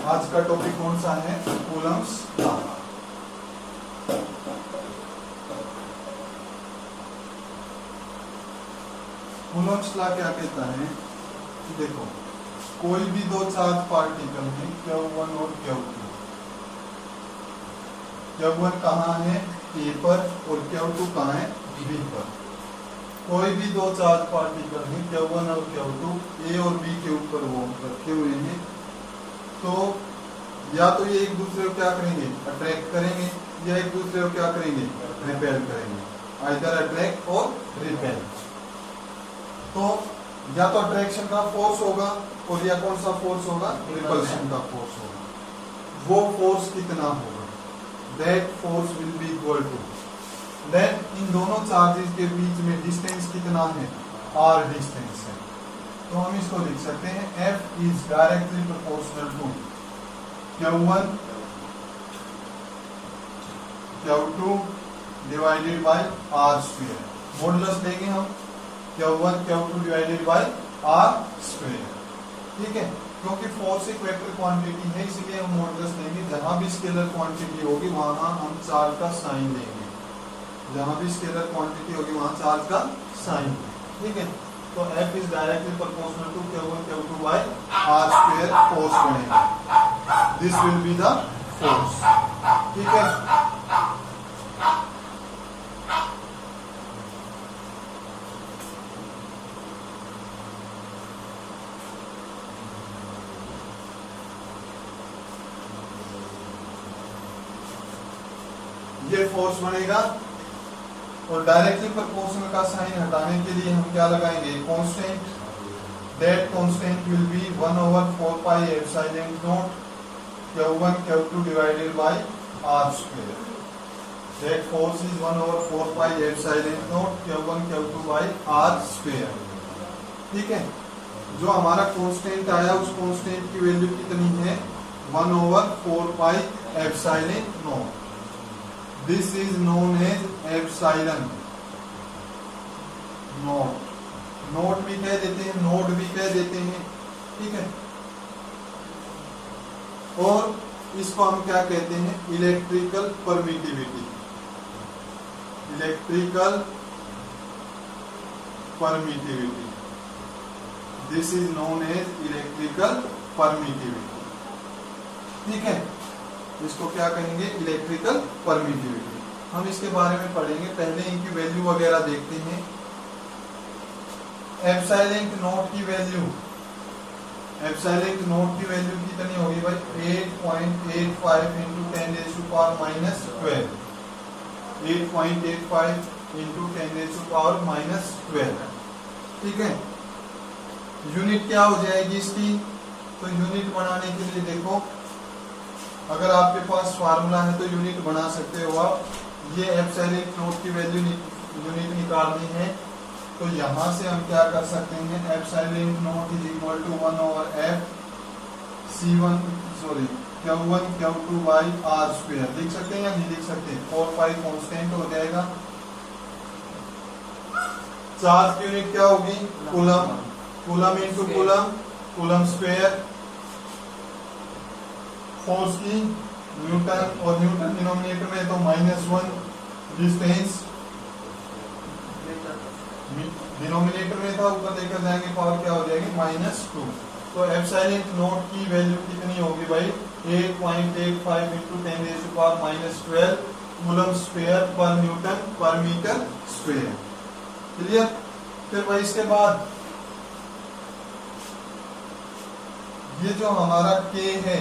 आज का टॉपिक कौन सा है? Coulomb's law. कूलम्स लॉ क्या कहता है? देखो, कोई भी दो चार्ज पार्टिकल है Q1 और Q2। Q1 कहाँ है? A पर, और Q2 कहाँ है? B पर। कोई भी दो चार्ज पार्टिकल है Q1 और Q2 A और B के ऊपर वो रखे हुए हैं, तो या तो ये एक दूसरे को क्या करेंगे? अट्रैक्ट करेंगे, या एक दूसरे को क्या करेंगे? रिपेल करेंगे। आइदर अट्रैक्ट और रिपेल। तो या तो अट्रैक्शन का फोर्स होगा, और या कौन सा फोर्स होगा? रिपल्शन का फोर्स होगा। वो फोर्स कितना होगा? That force will be equal to, then इन दोनों चार्जेस के बीच में डिस्टेंस कितना है? r डिस्टेंस है। तो हम इसको लिख सकते हैं F is directly proportional to Q1 Q2 divided by r square. Modulus लेंगे हम Q1 Q2 divided by r square. ठीक है, क्योंकि फोर्स एक वेक्टर क्वांटिटी है, इसलिए हम मॉडुलस लेंगे। जहां भी स्केलर क्वांटिटी होगी वहां हम चार्ज का साइन लेंगे। जहां भी स्केलर क्वांटिटी होगी वहां चार्ज का साइन। ठीक है, तो F is directly proportional to Q1 Q2 by r square force बनेगा। This will be the force. ठीक है, ये फोर्स बनेगा। और डायरेक्टली प्रोपोर्शनल का साइन हटाने के लिए हम क्या लगाएंगे? Constant. That constant will be 1/4 pi epsilon not Q1 Q2 divided by r square. That force is 1/4 pi epsilon not Q1 Q2 by r square. ठीक है, जो हमारा कांस्टेंट आया उस कांस्टेंट की वैल्यू कितनी है? 1/4 pi epsilon not. This is known as epsilon not. Note भी कह देते हैं, नोट भी कह देते हैं। ठीक है, और इसको हम क्या कहते हैं? Electrical permittivity. Electrical permittivity, this is known as electrical permittivity. ठीक है, इसको क्या कहेंगे? Electrical permittivity. हम इसके बारे में पढ़ेंगे, पहले इनकी वैल्यू वगैरह देखते हैं। एप्सिलॉन नॉट की वैल्यू, एप्सिलॉन नॉट की वैल्यू कितनी होगी भाई? 8.85 इंटू 10⁻⁻12। 8.85 इंटू 10⁻⁻12। ठीक है, यूनिट क्या हो जाएगी इसकी? तो यूनिट बनाने के लिए देखो, अगर आपके पास फार्मूला है तो यूनिट बना सकते हो आप। ये एप्सिलॉन नॉट की वैल्यू यूनिट निकालनी है, तो यहां से हम क्या कर सकते हैं? Epsilon not is equal to 1/f C1 Q1 Q2 by r square. लिख सकते हैं या नहीं लिख सकते? 4 पाई कांस्टेंट हो जाएगा। चार्ज की यूनिट क्या होगी? Coulomb. Coulomb into coulomb, coulomb square. Force की न्यूटन, और न्यूटन डिनोमिनेटर में तो -1। डिस्टेंस डिनोमिनेटर में था, ऊपर लेकर जाएंगे पावर क्या हो जाएगी? -2। तो एप्सिलॉन नॉट की वैल्यू कितनी होगी भाई? 8.85 इंटू 10⁻⁻12 कूलम स्क्वायर पर न्यूटन पर मीटर स्क्वायर। क्लियर? फिर भाई इसके बाद ये जो हमारा K है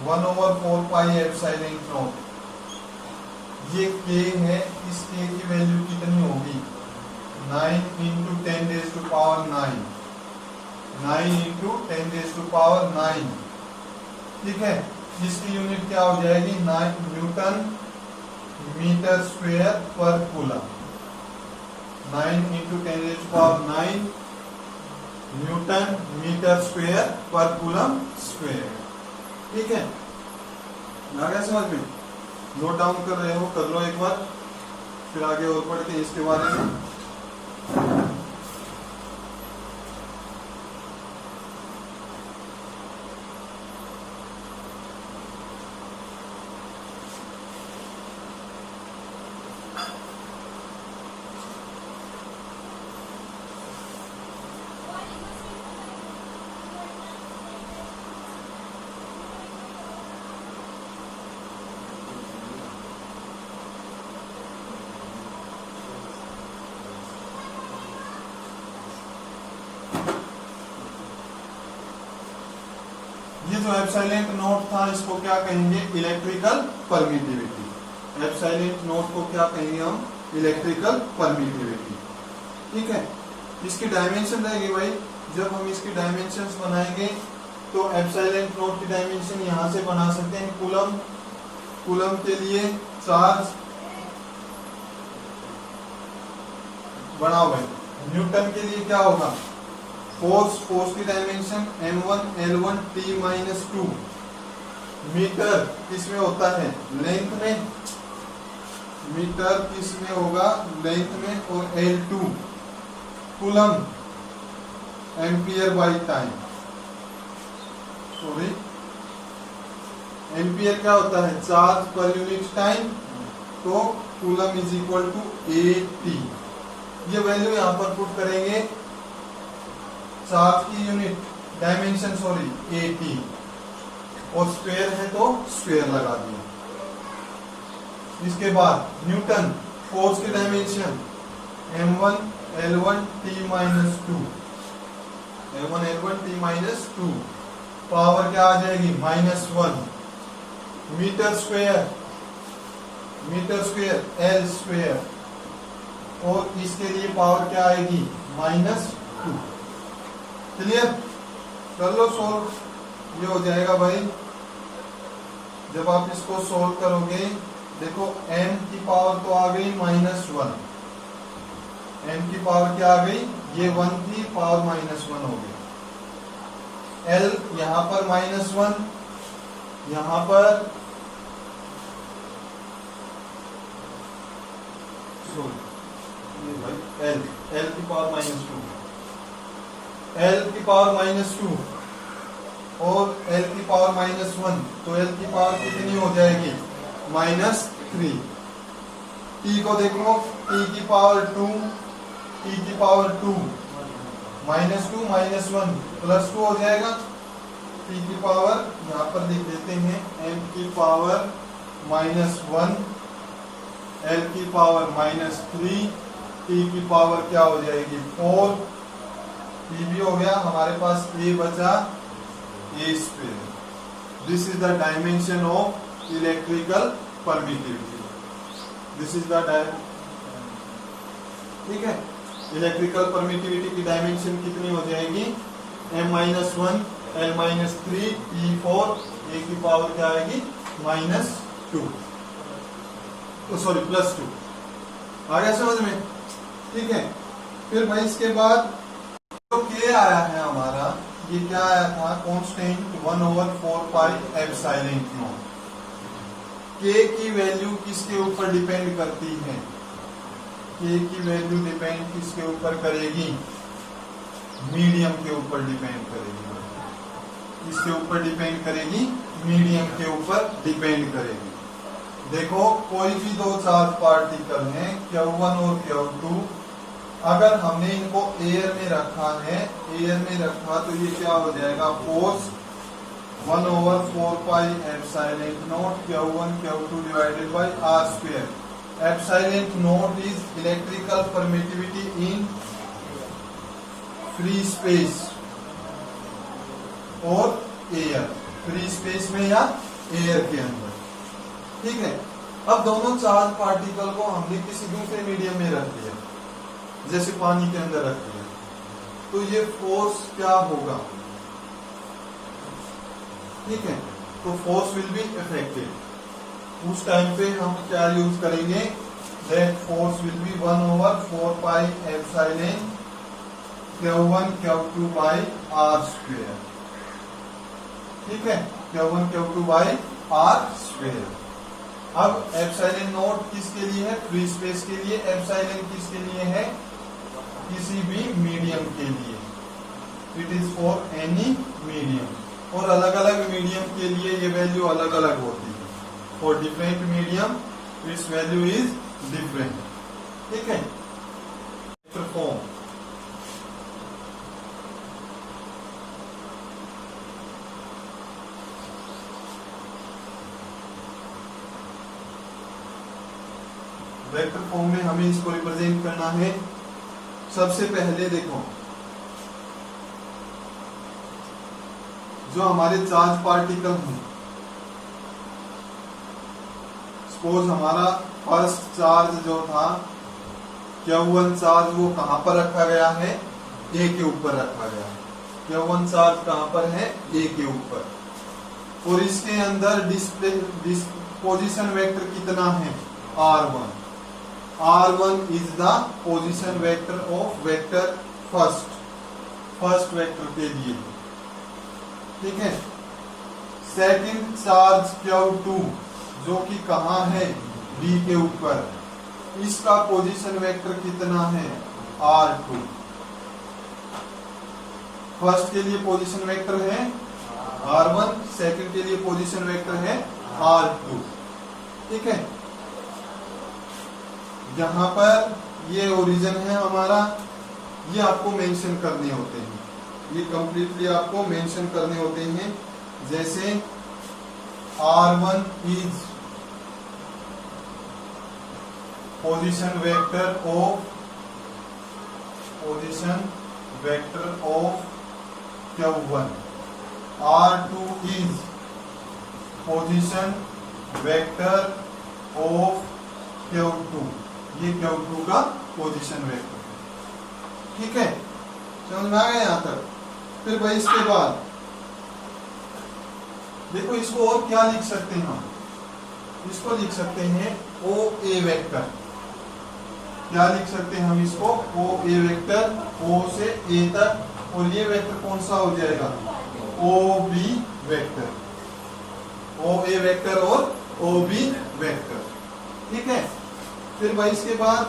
1/4 पाई एप्सिलॉन नॉट, ये K है। इस K की वैल्यू कितनी होगी? 9 इंटू 10⁻⁹। 9 इंटू 10⁻⁹। ठीक है, इसकी यूनिट क्या हो जाएगी? Newton metre square per coulomb. 9 into 10⁻⁹ newton metre square per coulomb square. ठीक है, आ गया समझ में? नोट डाउन कर रहे हो, कर लो एक बार, फिर आगे और पढ़ते हैं इसके बारे में। ये जो एप्सिलॉन नॉट था इसको क्या कहेंगे, इलेक्ट्रिकल परमिटिविटी। एप्सिलॉन नॉट को क्या कहेंगे हम, इलेक्ट्रिकल परमिटिविटी। ठीक है, इसकी डायमेंशन रहेगी भाई, जब हम इसकी डायमेंशंस बनाएंगे तो एप्सिलॉन नॉट की डायमेंशन यहां से बना सकते हैं। कूलम, कूलम के लिए चार्ज बनाओ भाई। न्यूटन के लिए क्या होगा, फोर्स, फोर्स की dimension m1 l1 t-2। Metre किसमें होता है, लेंथ में, मीटर किसमें होगा, लेंथ में, और l2 coulomb, ampere by time, sorry ampere क्या होता है, चार्ज पर यूनिट टाइम, तो coulomb is equal to AT। ये वैल्यू यहां पर पुट करेंगे, चार्ज की यूनिट डायमेंशन सॉरी AT, और स्क्वायर है तो स्क्वायर लगा दिया। इसके बाद न्यूटन, फोर्स की dimension m1 l1 t-2, m1 l1 t-2, power क्या आ जाएगी, -1। Metre square, metre square l square, और इसके लिए पावर क्या आएगी, -2। क्लियर, कर लो सोल्व, ये हो जाएगा भाई। जब आप इसको सोल्व करोगे, देखो m की पावर तो आ गई -1, m की पावर क्या आ गई, ये 1 थी, पावर -1 हो गई। l यहां पर -1, यहां पर L, L की पावर -2, L की पावर -2 और L की पावर -1, तो L की पावर कितनी हो जाएगी, -3। T को देखो, T की पावर 2, T की पावर 2, -2 -1 +2 हो जाएगा। T की पावर यहाँ पर लिख देते हैं, M की पावर -1, L की पावर -3, T की पावर क्या हो जाएगी, 4। T भी हो गया, हमारे पास A बचा, A square. This is the dimension of electrical permittivity. This is the ठीक है, इलेक्ट्रिकल परमिटिविटी की डायमेंशन कितनी हो जाएगी, m-1 l-3 T4, A की पावर क्या आएगी, -2, सॉरी +2। आ गया समझ में, ठीक है। फिर भाई इसके बाद तो K आया है हमारा, ये क्या आया था, constant 1/4 pi epsilon not. K की वैल्यू किसके ऊपर डिपेंड करती है, K की वैल्यू डिपेंड किसके ऊपर करेगी, मीडियम के ऊपर डिपेंड करेगी। किसके ऊपर डिपेंड करेगी, मीडियम के ऊपर डिपेंड करेगी। देखो कोई भी दो चार्ज पार्टिकल हैं, Q1 और Q2, अगर हमने इनको एयर में रखा है, एयर में रखा तो ये क्या हो जाएगा, force 1/4 pi epsilon not Q1 Q2 divided by r²। Epsilon not is electrical permittivity in free space और एयर, फ्री स्पेस में या एयर के अंदर, ठीक है। अब दोनों चार्ज पार्टिकल को हमने किसी दूसरे मीडियम में रख दिया, जैसे पानी के अंदर रख दिया, तो ये फोर्स क्या होगा, ठीक है, तो फोर्स विल बी इफेक्टिव। उस टाइम पे हम क्या यूज करेंगे, that force will be 1/4 pi epsilon Q1 Q2 by r², ठीक है, Q1 Q2 बाई r²। अब एप्सिलॉन नॉट किसके लिए है, फ्री स्पेस के लिए, एप्सिलॉन किसके लिए है, किसी भी मीडियम के लिए, it is for any medium. और अलग अलग मीडियम के लिए ये वैल्यू अलग अलग होती है, for different medium it's value is different, ठीक है। फॉर्म वेक्टर फॉर्म में हमें इसको रिप्रेजेंट करना है। सबसे पहले देखो, जो हमारे चार्ज पार्टिकल हैं, सपोज हमारा फर्स्ट चार्ज जो था Q1 चार्ज वो कहां पर रखा गया है, A के ऊपर रखा गया है। Q1 चार्ज कहां पर है, A के ऊपर, और इसके अंदर पोजीशन वेक्टर कितना है, R1। R1 is the position vector of vector first vector के लिए, ठीक है। सेकंड चार्ज Q2 जो कि कहां है, B के ऊपर, इसका पोजीशन वेक्टर कितना है, R2। फर्स्ट के लिए पोजीशन वेक्टर है R1, सेकंड के लिए पोजीशन वेक्टर है R2, ठीक है। यहां पर ये ओरिजिन है हमारा, ये आपको मेंशन करने होते हैं, ये कंप्लीटली आपको मेंशन करने होते हैं। जैसे R1 is position vector of Q1, R2 is position vector of Q2, ये Q2 का पोजीशन वेक्टर है, ठीक है। समझ में आ गया यहां तक। फिर भाई इसके बाद देखो इसको और क्या लिख सकते हैं हम, इसको लिख सकते हैं OA वेक्टर। क्या लिख सकते हैं हम इसको, OA वेक्टर, O से A तक, और ये वेक्टर कौन सा हो जाएगा, OB वेक्टर, OA वेक्टर और OB वेक्टर, ठीक है। फिर भाई इसके बाद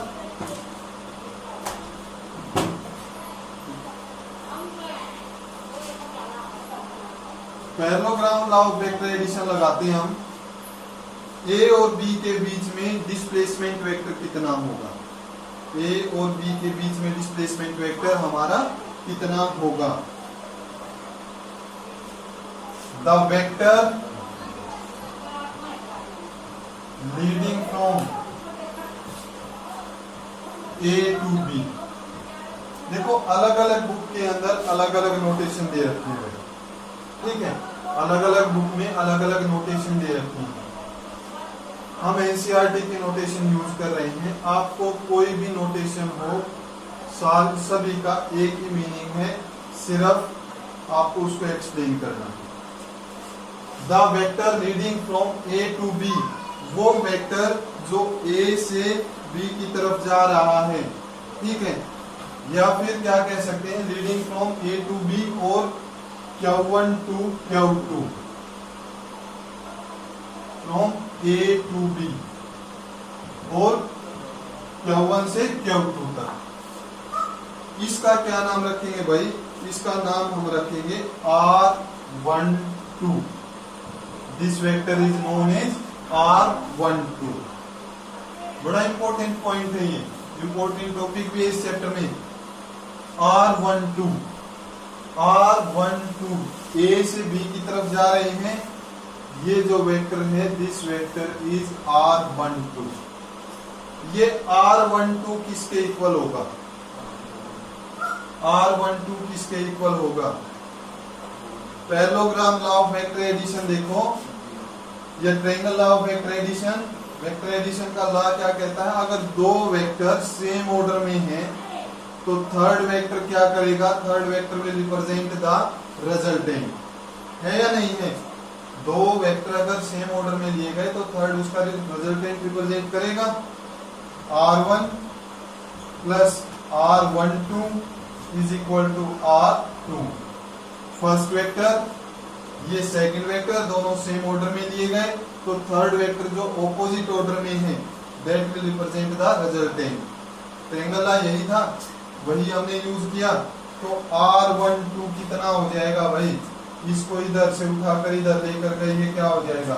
parallelogram law of vector addition लगाते हैं हम। A और B के बीच में डिस्प्लेसमेंट वेक्टर कितना होगा, A और B के बीच में डिस्प्लेसमेंट वेक्टर हमारा कितना होगा। The vector leading from A to B, देखो अलग अलग बुक के अंदर अलग अलग नोटेशन दे रखी है, ठीक है। अलग अलग बुक में अलग अलग नोटेशन दे रखी है। हम एनसीईआरटी की नोटेशन यूज कर रहे हैं। आपको कोई भी नोटेशन हो, सभी का एक ही मीनिंग है, सिर्फ आपको उसको एक्सप्लेन करना है। The vector leading from A to B, वो वेक्टर जो A से B की तरफ जा रहा है, ठीक है। या फिर क्या कह सकते हैं, leading from A to B और Q1 to Q2, from A to B और Q1 से Q2 तक। इसका क्या नाम रखेंगे भाई, इसका नाम हम रखेंगे R12। This vector is known as R12। बड़ा इंपॉर्टेंट पॉइंट है ये, इंपॉर्टेंट टॉपिक भी है इस चैप्टर में। R12 A से B की तरफ जा रहे हैं, ये जो वेक्टर है दिस वेक्टर इज R12। ये R12 किसके इक्वल होगा, R12 किसके इक्वल होगा। Parallelogram law of vector addition देखो, ये triangle law of vector addition, vector addition का लॉ क्या कहता है, अगर दो वेक्टर सेम ऑर्डर में हैं तो थर्ड वेक्टर क्या करेगा, third vector will represent the resultant, है या नहीं है। दो वेक्टर अगर सेम ऑर्डर में लिए गए तो थर्ड उसका रिजल्टेंट रिप्रेजेंट करेगा। R1 plus R12 is equal to R2। First vector, ये सेकंड वेक्टर, दोनों सेम ऑर्डर में लिए गए तो थर्ड वेक्टर जो ऑपोजिट ऑर्डर में है that will represent the resultant. Triangle law यही था, वही हमने यूज किया। तो R12 कितना हो जाएगा भाई, इसको इधर से उठाकर इधर लेकर गए, ये क्या हो जाएगा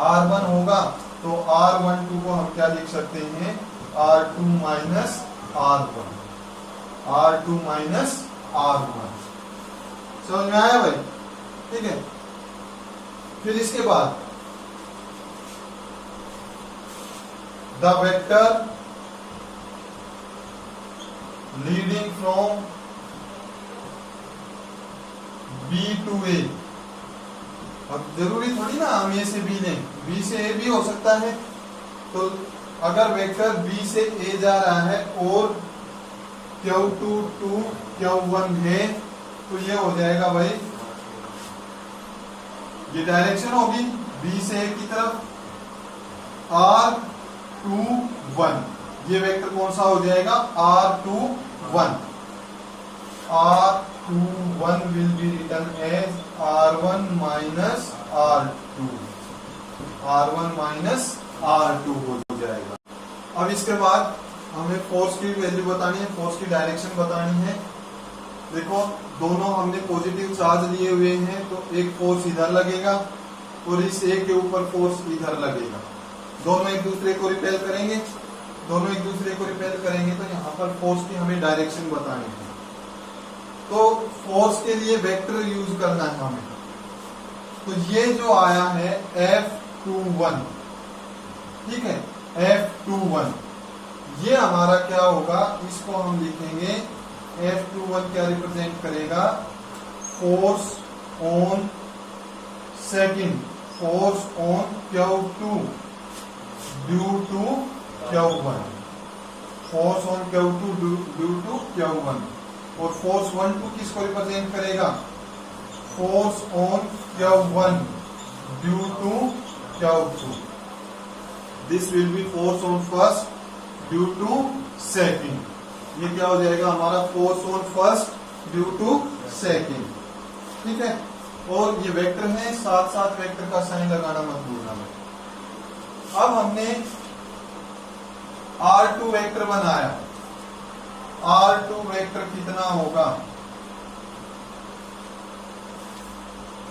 R1 होगा। तो R12 को हम क्या लिख सकते हैं, R2 minus R1, R2 minus R1। समझ में आया भाई, ठीक है। फिर इसके बाद the vector leading from B to A. अब जरूरी थोड़ी ना हम ए से बी लें, बी से ए भी हो सकता है। तो अगर वेक्टर बी से ए जा रहा है और Q2 टू Q1 है तो ये हो जाएगा भाई, ये डायरेक्शन होगी बी से ए की तरफ, R21। ये वेक्टर कौन सा हो जाएगा, R21। R21 will be written as R1 minus R2, R1 minus R2 हो जाएगा। अब इसके बाद हमें फोर्स की वैल्यू बतानी है, फोर्स की डायरेक्शन बतानी है। देखो दोनों हमने पॉजिटिव चार्ज लिए हुए हैं, तो एक फोर्स इधर लगेगा और इस ए के ऊपर फोर्स इधर लगेगा। दोनों एक दूसरे को रिपेल करेंगे, दोनों एक दूसरे को रिपेल करेंगे, तो यहाँ पर फोर्स की हमें डायरेक्शन बतानी है। तो फोर्स के लिए वेक्टर यूज करना है हमें। तो ये जो आया है F21, ठीक है, F21, ये हमारा क्या होगा, इसको हम लिखेंगे F21 क्या रिप्रेजेंट करेगा, force on second, force on Q2 due to Q1, force on Q2 due to Q1। और फोर्स 1-2 किसको रिप्रेजेंट करेगा, force on Q1 due to Q2। This will be force on first due to second. ये क्या हो जाएगा हमारा, force on first due to second, ठीक है। और ये वेक्टर है, साथ साथ वेक्टर का साइन लगाना मत भूलना। अब हमने R2 वेक्टर बनाया, R2 वेक्टर कितना होगा,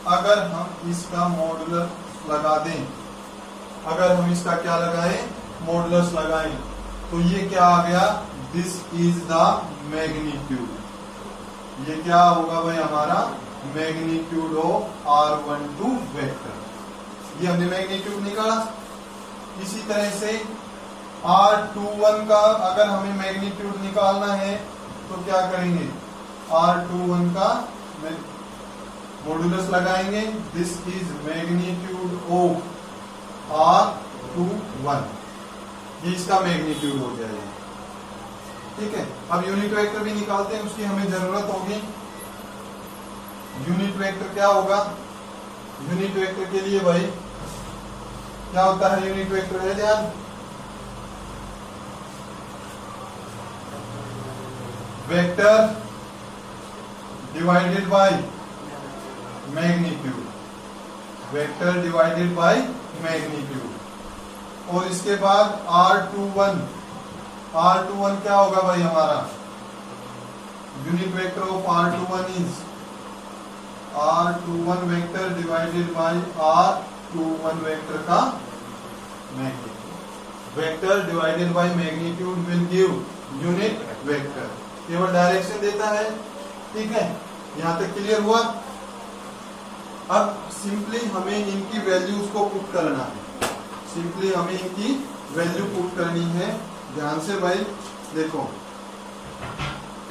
अगर हम इसका मॉडुलस लगा दें, अगर हम इसका क्या लगाएं, मॉडुलस लगाएं, तो ये क्या आ गया, दिस इज द मैग्नीट्यूड। ये क्या होगा भाई हमारा, मैग्नीट्यूड ऑफ R12 वेक्टर। ये हमने मैग्नीट्यूड निकाला। इसी तरह से R21 का अगर हमें मैग्नीट्यूड निकालना है तो क्या करेंगे, R21 का मॉडुलस लगाएंगे, this is magnitude of R21। ये इसका मैग्नीट्यूड हो जाएगा, ठीक है। अब यूनिट वेक्टर भी निकालते हैं, उसकी हमें जरूरत होगी। यूनिट वेक्टर क्या होगा, यूनिट वेक्टर के लिए भाई क्या होता है, यूनिट वेक्टर है ध्यान, vector divided by magnitude, vector divided by magnitude. और इसके बाद R21, R21 क्या होगा भाई हमारा, unit vector of R21 is R21 vector divided by R21 vector का magnitude. Vector divided by magnitude will give unit vector. केवल डायरेक्शन देता है, ठीक है। यहां तक क्लियर हुआ। अब सिंपली हमें इनकी वैल्यूज को पुट करना है, सिंपली हमें इनकी वैल्यू पुट करनी है। ध्यान से भाई देखो,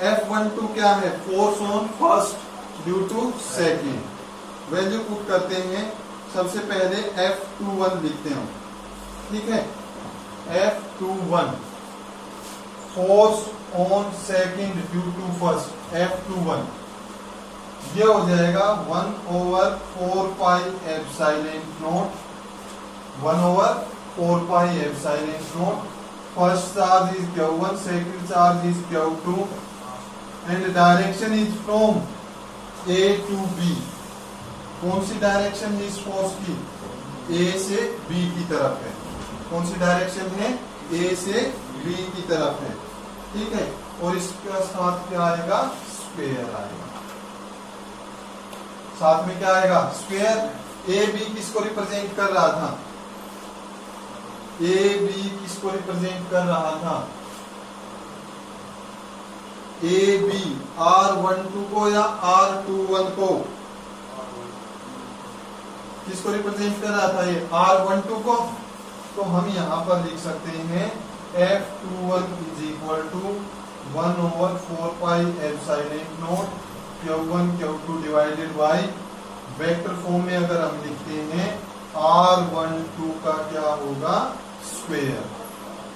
F12 क्या है, force on first due to second. Value put करते हैं, सबसे पहले F21 लिखते हैं, ठीक है। F21 force on second due to first, F21 ये हो जाएगा 1/4 pi epsilon nought, 1/4 pi epsilon nought. First charge is Q1, second charge is Q2 and direction is from A to B। कौन सी डायरेक्शन है इस फोर्स की, A से B की तरफ है। कौन सी डायरेक्शन है, A से B की तरफ है, ठीक है। और इसके साथ क्या आएगा, स्क्वायर आएगा, साथ में क्या आएगा, स्क्वायर। ए बी किसको रिप्रेजेंट कर रहा था, ए बी किसको रिप्रेजेंट कर रहा था, ए बी R12 को या R21 को, किसको रिप्रेजेंट कर रहा था, ये R12 को। तो हम यहां पर लिख सकते हैं F21 is equal to 1/4 pi epsilon not Q1 Q2 divided by vector form में अगर हम लिखते हैं R12 का क्या होगा स्क्वायर।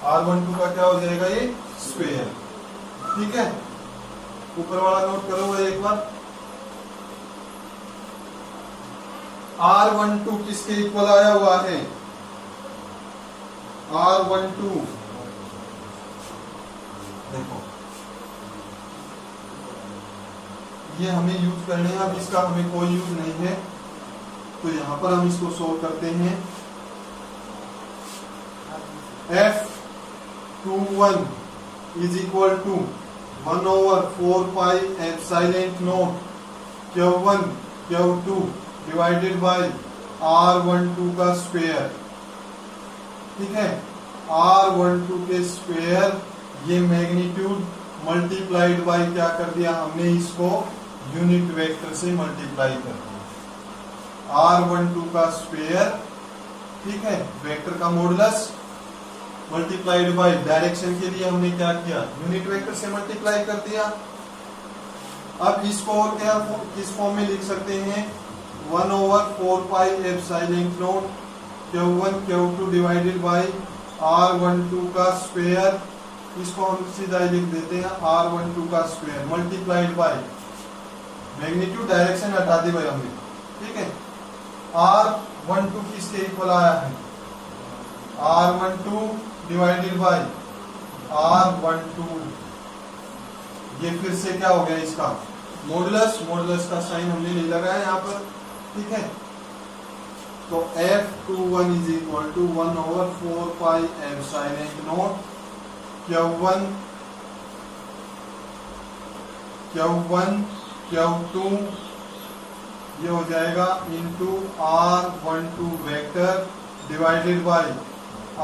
R12 का क्या हो जाएगा ये स्क्वायर। ठीक है, ऊपर वाला नोट करो एक बार। R12 किसके इक्वल आया हुआ है? R12 देखो ये हमें यूज करने हैं, अब इसका हमें कोई यूज नहीं है तो यहां पर हम इसको सोल्व करते हैं। F21 is equal to 1/4 pi epsilon not Q1 Q2 divided by R12 का स्क्वायर। ठीक है, R12 के स्क्वायर, ये मैग्नीट्यूड मल्टीप्लाइड बाय क्या कर दिया हमने, इसको यूनिट वेक्टर से मल्टीप्लाई कर दिया। R12 का स्क्वायर, ठीक है, वेक्टर का मॉडुलस मल्टीप्लाइड बाय डायरेक्शन के लिए हमने क्या किया, यूनिट वेक्टर से मल्टीप्लाई कर दिया। अब इसको और क्या किस फॉर्म में लिख सकते हैं, 1/4 pi epsilon not Q1 Q2 divided by R12 का स्क्वायर। इसको हम सीधा लिख देते हैं R12 का square multiplied by magnitude, direction हटा दी भाई हमने। ठीक है, R12 किसके इक्वल आया है, R12 डिवाइडेड बाय R12। ये फिर से क्या हो गया इसका मॉडुलस, मॉडुलस का साइन हमने नहीं लगाया यहाँ पर। ठीक है, तो F21 is equal to 1/4 pi epsilon not Q1 Q2 ये हो जाएगा into R12 vector divided by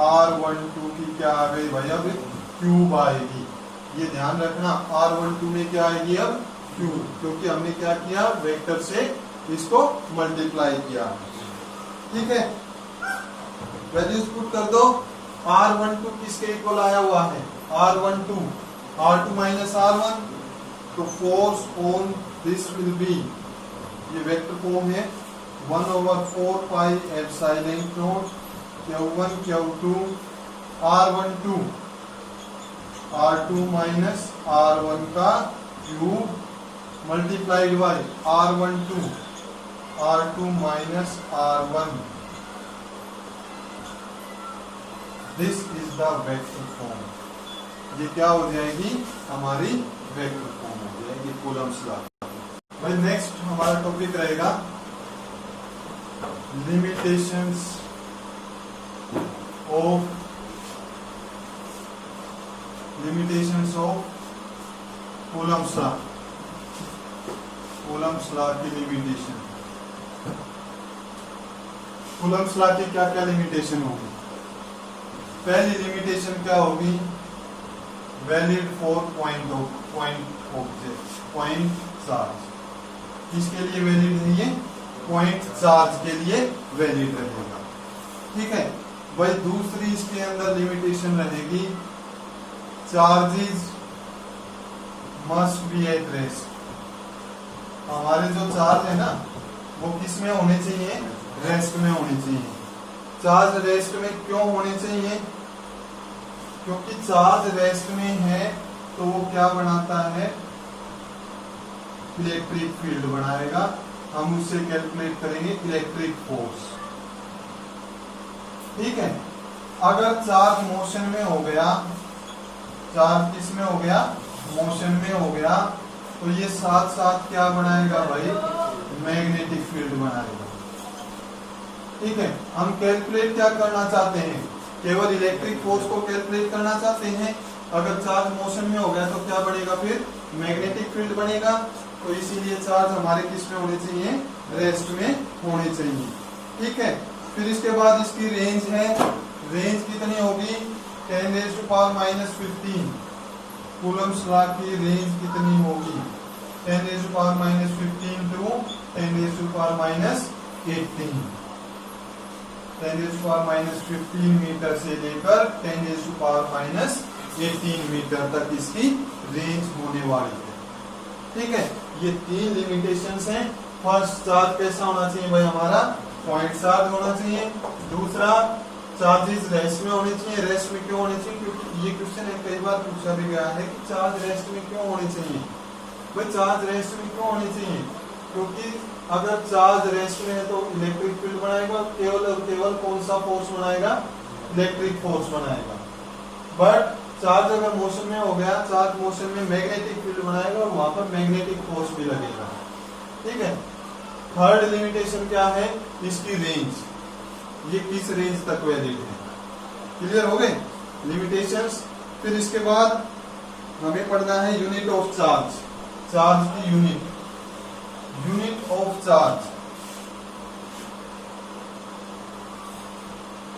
R12 की क्या आ गई भाई, अब क्यूब आएगी। ये ध्यान रखना, R12 में क्या आएगी अब क्यूब, क्योंकि हमने क्या किया वेक्टर से इसको मल्टीप्लाई किया। ठीक है, वैल्यूज पुट कर दो। R12 किसके इक्वल आया हुआ है, R12 R2 माइनस R1, तो force on this will B, ये वेक्टर फॉर्म है, 1/4 pi epsilon not Q1 Q2 R12 R2 minus R1 का cube multiplied by R12 R2 minus R1। This is the vector form. ये क्या हो जाएगी हमारी vector form हो जाएगी कूलम्स लॉ। भाई नेक्स्ट हमारा टॉपिक रहेगा limitations of Coulomb's law. Coulomb's law की लिमिटेशन, कूलम्स लॉ की क्या क्या लिमिटेशन होगी। पहली लिमिटेशन क्या होगी, valid for point object, point charge. किसके लिए वैलिड है ये, पॉइंट चार्ज के लिए वैलिड रहेगा। ठीक है भाई, दूसरी इसके अंदर लिमिटेशन रहेगी, charges must be at rest. हमारे जो चार्ज है ना वो किस में होने चाहिए, रेस्ट में होने चाहिए। चार्ज रेस्ट में क्यों होने चाहिए, क्योंकि चार्ज रेस्ट में है तो वो क्या बनाता है, इलेक्ट्रिक फील्ड बनाएगा। हम उससे कैलकुलेट करेंगे इलेक्ट्रिक फोर्स। ठीक है, अगर चार्ज मोशन में हो गया, चार्ज किस में हो गया, मोशन में हो गया, तो ये साथ साथ क्या बनाएगा भाई, मैग्नेटिक फील्ड बनाएगा। ठीक है, हम कैलकुलेट क्या करना चाहते हैं, केवल इलेक्ट्रिक फोर्स को कैलकुलेट करना चाहते हैं। अगर चार्ज मोशन में हो गया तो क्या बनेगा, फिर मैग्नेटिक फील्ड बनेगा। तो इसीलिए चार्ज हमारे किस में होने चाहिए, रेस्ट में होने चाहिए। ठीक है, फिर इसके बाद इसकी रेंज है, रेंज कितनी होगी, 10⁻⁻15। कूलम्स लॉ की रेंज कितनी होगी, 10⁻⁻15 टू 10⁻⁻18। 10⁻⁻15 मीटर से लेकर 10⁻⁻18 मीटर तक इसकी रेंज होने वाली है। ठीक है, ये 3 लिमिटेशंस हैं। फर्स्ट, चार्ज कैसा होना चाहिए भाई हमारा, पॉइंट चार्ज होना चाहिए। दूसरा, चार्जेस रेस्ट में होने चाहिए। रेस्ट में क्यों होने चाहिए, क्योंकि ये क्वेश्चन है कई बार पूछा भी गया है कि चार्ज रेस्ट में क्यों होने चाहिए। भाई चार्ज रेस्ट में क्यों होने चाहिए, क्योंकि अगर चार्ज रेस्ट में है तो इलेक्ट्रिक फील्ड बनाएगा, केवल और केवल कौन सा फोर्स बनाएगा, इलेक्ट्रिक फोर्स बनाएगा। बट चार्ज अगर मोशन में हो गया, चार्ज मोशन में मैग्नेटिक फील्ड बनाएगा और वहां पर मैग्नेटिक फोर्स भी लगेगा। ठीक है। थर्ड लिमिटेशन क्या है, इसकी रेंज, ये किस रेंज तक वैलिड है। क्लियर हो गए लिमिटेशंस। फिर इसके बाद हमें पढ़ना है यूनिट ऑफ चार्ज, चार्ज की unit, unit of charge,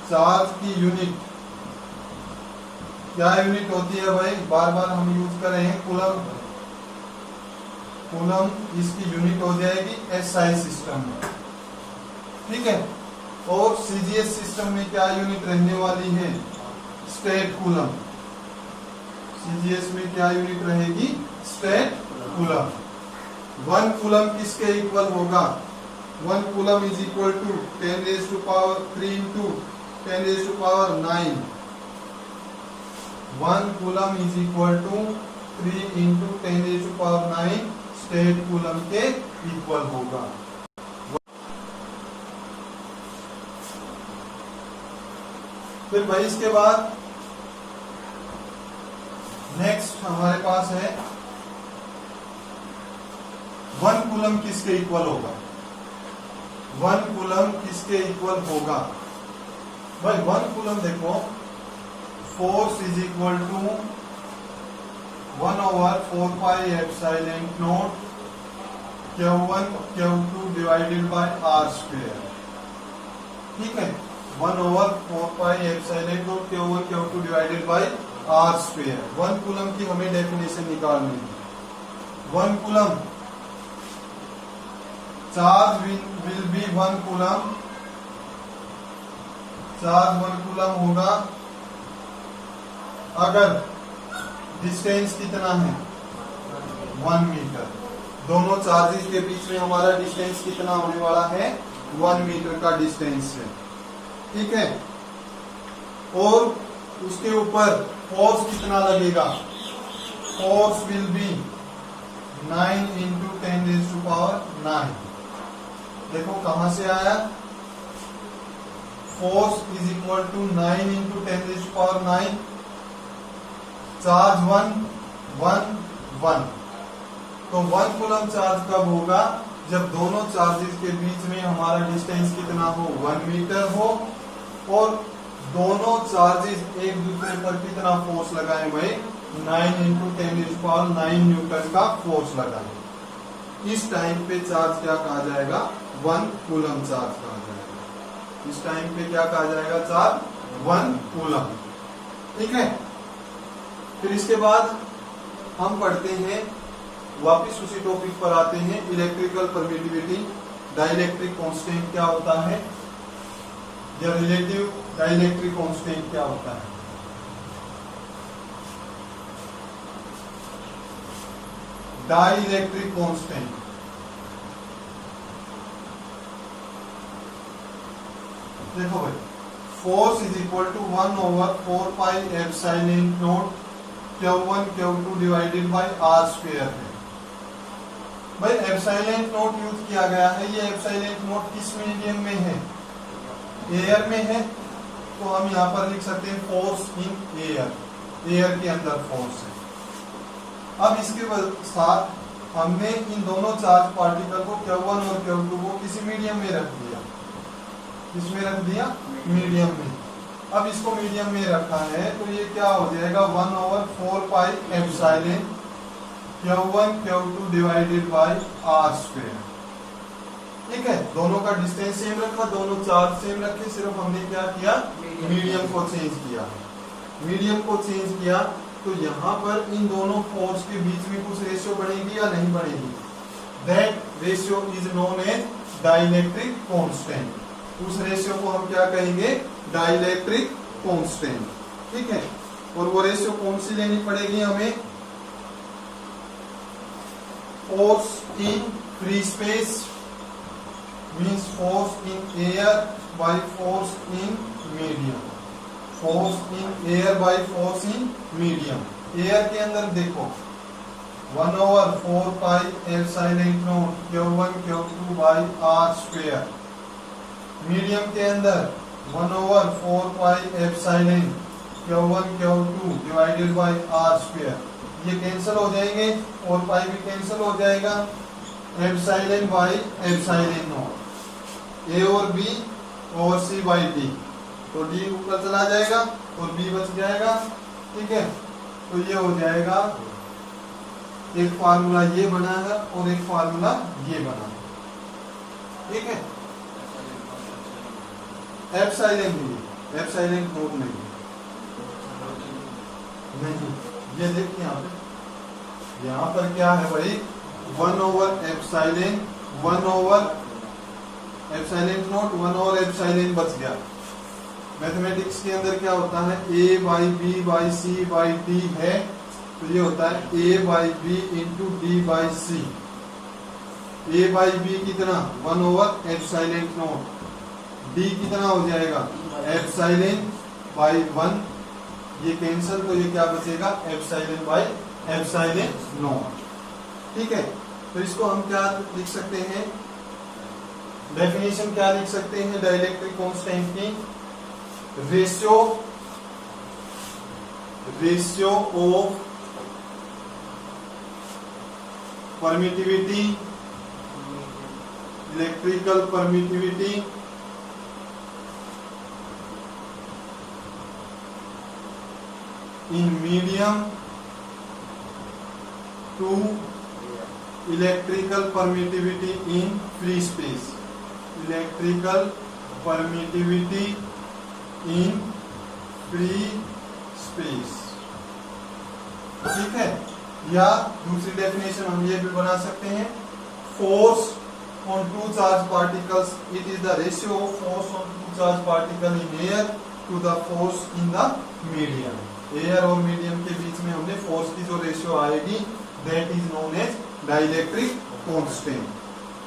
charge की यूनिट क्या यूनिट होती है भाई, बार बार हम यूज कर रहे हैं कूलम। कूलम इसकी यूनिट हो जाएगी एसआई सिस्टम में। ठीक है। और सीजीएस सिस्टम में क्या यूनिट रहने वाली है, स्टेट कूलम। सीजीएस में क्या यूनिट रहेगी, स्टेट कूलम। 1 कूलम किसके इक्वल होगा, 1 coulomb is equal to 10⁻³ into 10⁻⁹। 1 coulomb is equal to 3 into 10⁻⁹ statcoulomb के इक्वल होगा। फिर भाई इसके बाद नेक्स्ट हमारे पास है 1 कूलम किसके इक्वल होगा, 1 कूलम किसके इक्वल होगा। भाई 1 कूलम देखो, force is equal to 1/4πε0 Q1 Q2 divided by r²। ठीक है, 1/4πε0 Q1 Q2 divided by r²। 1 coulomb की हमें डेफिनेशन निकालनी है। 1 coulomb, charge will be 1 coulomb, charge 1 coulomb होगा अगर डिस्टेंस कितना है, 1 मीटर। दोनों चार्जेस के बीच में हमारा डिस्टेंस कितना होने वाला है, 1 मीटर का डिस्टेंस है। ठीक है। और उसके ऊपर फोर्स कितना लगेगा, फोर्स विल बी 9 इंटू 10⁻⁹। देखो कहां से आया, force is equal to 9 into 10⁻⁹। Charge 1 1 1। तो 1 कूलम चार्ज कब होगा, जब दोनों चार्जेस के बीच में हमारा डिस्टेंस कितना हो, 1 मीटर हो, और दोनों चार्जेस एक दूसरे पर कितना फोर्स लगाए भाई, 9 इंटू 10⁻⁹ न्यूटन का फोर्स लगाए। इस टाइम पे चार्ज क्या कहा जाएगा, 1 कूलम चार्ज कहा जाएगा। इस टाइम पे क्या कहा जाएगा, चार्ज 1 कूलम। ठीक है। फिर इसके बाद हम पढ़ते हैं, वापिस उसी टॉपिक पर आते हैं, इलेक्ट्रिकल परमिटिविटी। डाइलेक्ट्रिक कांस्टेंट क्या होता है, या रिलेटिव डाइलेक्ट्रिक कांस्टेंट क्या होता है। डाइलेक्ट्रिक कांस्टेंट, देखो भाई, force is equal to 1/4πε0 Q1 Q2 divided by r² है। भाई एप्सिलॉन नोट यूज किया गया है, ये एप्सिलॉन नोट किस मीडियम में है, एयर में है। तो हम यहाँ पर लिख सकते हैं फोर्स इन एयर, एयर के अंदर फोर्स है। अब इसके साथ हमने इन दोनों चार्ज पार्टिकल को Q1 और Q2 को किसी मीडियम में रख दिया, किसमें रख दिया, मीडियम में। अब इसको मीडियम में रखा है तो ये क्या हो जाएगा, 1/4πε Q1 Q2 divided by r²। ठीक है, दोनों का डिस्टेंस सेम रखा, दोनों चार्ज सेम रखे, सिर्फ हमने क्या किया, मीडियम को चेंज किया। मीडियम को चेंज किया तो यहाँ पर इन दोनों फोर्स के बीच में कुछ रेशियो बढ़ेगी या नहीं बढ़ेगी, that ratio is known as dielectric constant. उस रेशियो को हम क्या कहेंगे, डाइलेक्ट्रिक कांस्टेंट। ठीक है। और वो रेशियो कौन सी लेनी पड़ेगी हमें, force in free space means force in air by force in medium. Force in air by force in medium. Air के अंदर देखो 1/4 pi epsilon not Q1 Q2 by r square. Medium के अंदर 1/4 pi epsilon Q1 Q2 divided by r square. ये cancel हो जाएंगे और पाई भी कैंसिल हो जाएगा. Epsilon by epsilon not a और बी और सी बाई डी. तो डी ऊपर चला जाएगा और बी बच जाएगा. ठीक है, तो ये हो जाएगा. एक फार्मूला ये बना है और एक फार्मूला ये बना है. ठीक है, एप्सिलॉन भी एप्सिलॉन नॉट नहीं. ये देखिए यहाँ पर क्या है भाई 1/एप्सिलॉन 1/एप्सिलॉन नॉट 1/एप्सिलॉन बच गया. मैथमेटिक्स के अंदर क्या होता है a by B by C by D है, तो ये होता है a by B into D by C. a by B कितना 1/एप्सिलॉन नॉट. डी कितना हो जाएगा एप्सिलॉन बाई 1. ये कैंसिल, तो ये क्या बचेगा एप्सिलॉन बाई एप्सिलॉन नॉट. ठीक है, तो इसको हम क्या लिख सकते हैं, डेफिनेशन क्या लिख सकते हैं डाइलेक्ट्रिक कांस्टेंट की. Ratio of permittivity, electrical permittivity in medium to electrical permittivity in free space. Electrical permittivity in free space. ठीक है, या दूसरी डेफिनेशन हम ये भी बना सकते हैं force on two charged particles. It is the ratio of force on two charged particles in air to the force in the medium. Air और मीडियम के बीच में हमने फोर्स की जो रेशियो आएगी that is known as dielectric constant.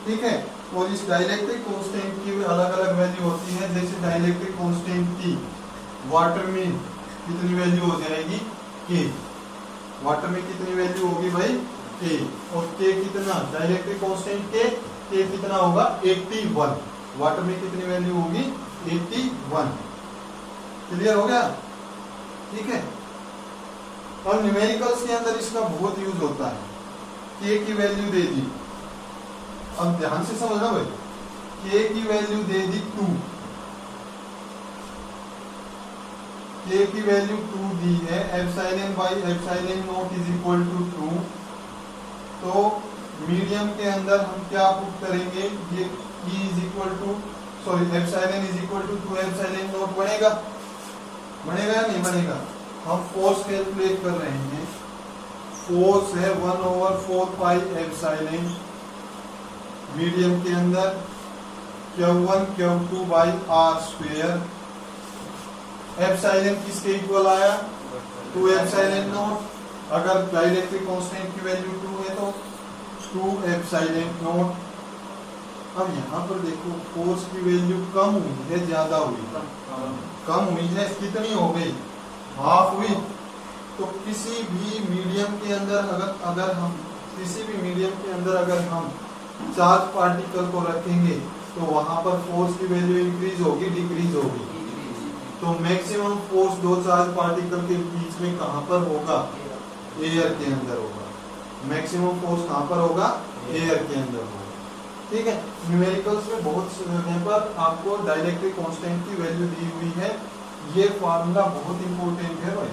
ठीक है, और इस डाइलेक्ट्रिक कांस्टेंट की अलग अलग वैल्यू होती है. जैसे डाइलेक्ट्रिक कांस्टेंट की वाटर में कितनी वैल्यू हो जाएगी के. वाटर में कितनी वैल्यू होगी भाई के, और के कितना डाइलेक्ट्रिक कांस्टेंट के कितना होगा 81. वाटर में कितनी वैल्यू होगी 81. क्लियर हो गया. ठीक है, और न्यूमेरिकल्स के अंदर इसका बहुत यूज होता है. के की वैल्यू दे दी, अब ध्यान से समझना भाई, के की वैल्यू दे दी 2, के की वैल्यू 2 दी है. Epsilon by epsilon not is equal to 2. तो मीडियम के अंदर हम क्या पुट करेंगे, ये E is equal to sorry epsilon is equal to 2 epsilon nought बनेगा. बनेगा या नहीं बनेगा. हम फोर्स कैलकुलेट कर रहे हैं. फोर्स है 1/4 पाई एप्सिलॉन मीडियम के अंदर Q1 Q2 by r square. Epsilon किसके इक्वल आया 2 एप्सिलॉन नॉट. अगर डाइलेक्ट्रिक कांस्टेंट की वैल्यू 2 है तो 2 एप्सिलॉन नॉट. अब यहाँ पर देखो फोर्स की वैल्यू कम हुई है ज्यादा हुई, कम हुई है कितनी हो गई हाफ हुई. तो किसी भी मीडियम के अंदर अगर हम किसी भी मीडियम के अंदर अगर हम चार्ज पार्टिकल को रखेंगे तो वहां पर फोर्स की वैल्यू इंक्रीज होगी डिक्रीज होगी. तो मैक्सिमम फोर्स दो चार्ज पार्टिकल के बीच में कहां पर होगा एयर के अंदर होगा. मैक्सिमम फोर्स कहां पर होगा एयर के अंदर होगा. ठीक है, न्यूमेरिकल्स में बहुत जगह पर आपको डाइलेक्ट्रिक कांस्टेंट की वैल्यू दी हुई है. ये फार्मूला बहुत इंपॉर्टेंट है भाई.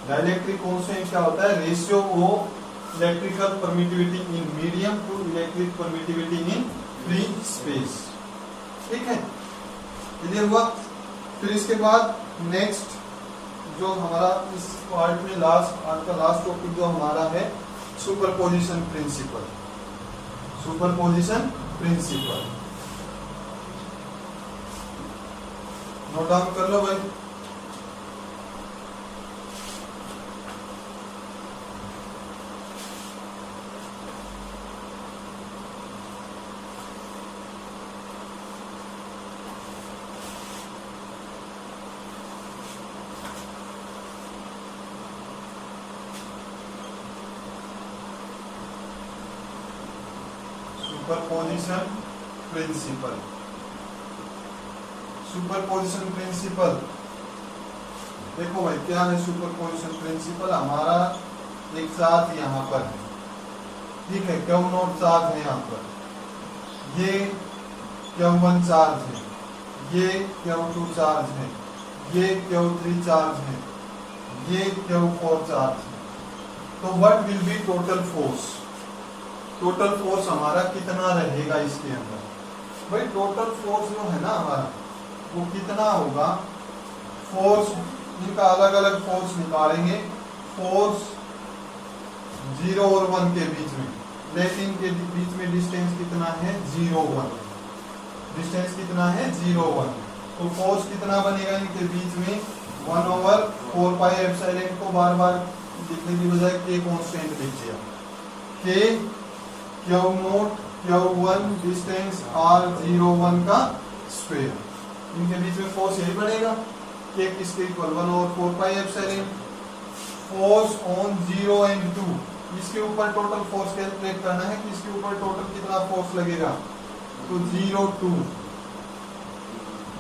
डाइलेक्ट्रिक कांस्टेंट क्या होता है ratio of electrical permittivity in medium to electric permittivity in free space. ठीक है, क्लियर हुआ. फिर इसके बाद नेक्स्ट जो हमारा इस पार्ट में लास्ट आज का लास्ट टॉपिक जो हमारा है superposition principle. Superposition principle note down कर लो भाई. Superposition principle. सुपरपोजिशन प्रिंसिपल देखो भाई क्या है सुपरपोजिशन प्रिंसिपल। हमारा एक चार्ज यहाँ पर है, ठीक है, Q0 चार्ज है यहाँ पर, ये Q1 चार्ज है, ये Q2 चार्ज है, ये Q3 चार्ज है, ये Q4 चार्ज है। तो what will be total force? Total force हमारा कितना रहेगा इसके अंदर? भाई टोटल फोर्स जो है ना हमारा वो कितना होगा? फोर्स इनका अलग अलग फोर्स निकालेंगे, फोर्स 0 और 1 के बीच में, लेकिन के बीच में डिस्टेंस कितना है? 0 1। डिस्टेंस कितना है? 0 1। तो फोर्स कितना बनेगा इनके बीच में? 1/4 पाई एप्सिलॉन को बार बार लिखने की बजाय के कांस्टेंट लिख दिया, के Q0 Q1 डिस्टेंस R01 का स्क्वायर। इनके बीच में फोर्स यही बनेगा, के किसके equal? 1/4 pi epsilon. Force on 0 and 2, इसके ऊपर टोटल फोर्स कैलकुलेट करना है कि इसके ऊपर टोटल कितना फोर्स लगेगा। तो 0 2,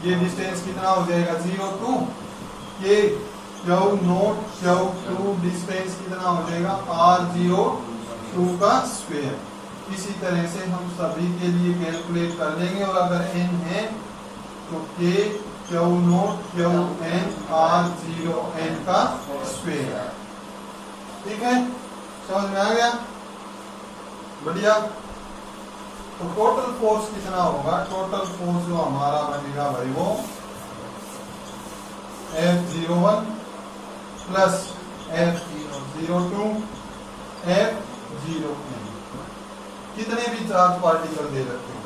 ये डिस्टेंस कितना हो जाएगा? 0 2 के Q0 Q2 डिस्टेंस कितना हो जाएगा? R02 का स्क्वायर। इसी तरह से हम सभी के लिए कैलकुलेट कर लेंगे, और अगर n है तो k Q0 Qn R0n का स्क्वायर। ठीक है, समझ में आ गया? बढ़िया। तो टोटल फोर्स कितना होगा? टोटल फोर्स जो हमारा बनेगा भाई वो F01 प्लस F02 F0n, कितने भी चार्ज पार्टिकल दे रखे हैं।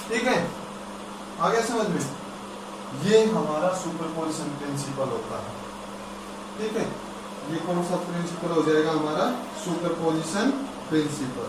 ठीक है, आगे समझ में? ये हमारा सुपरपोजिशन प्रिंसिपल होता है। ठीक है, ये कौन सा प्रिंसिपल हो जाएगा हमारा? Superposition principle.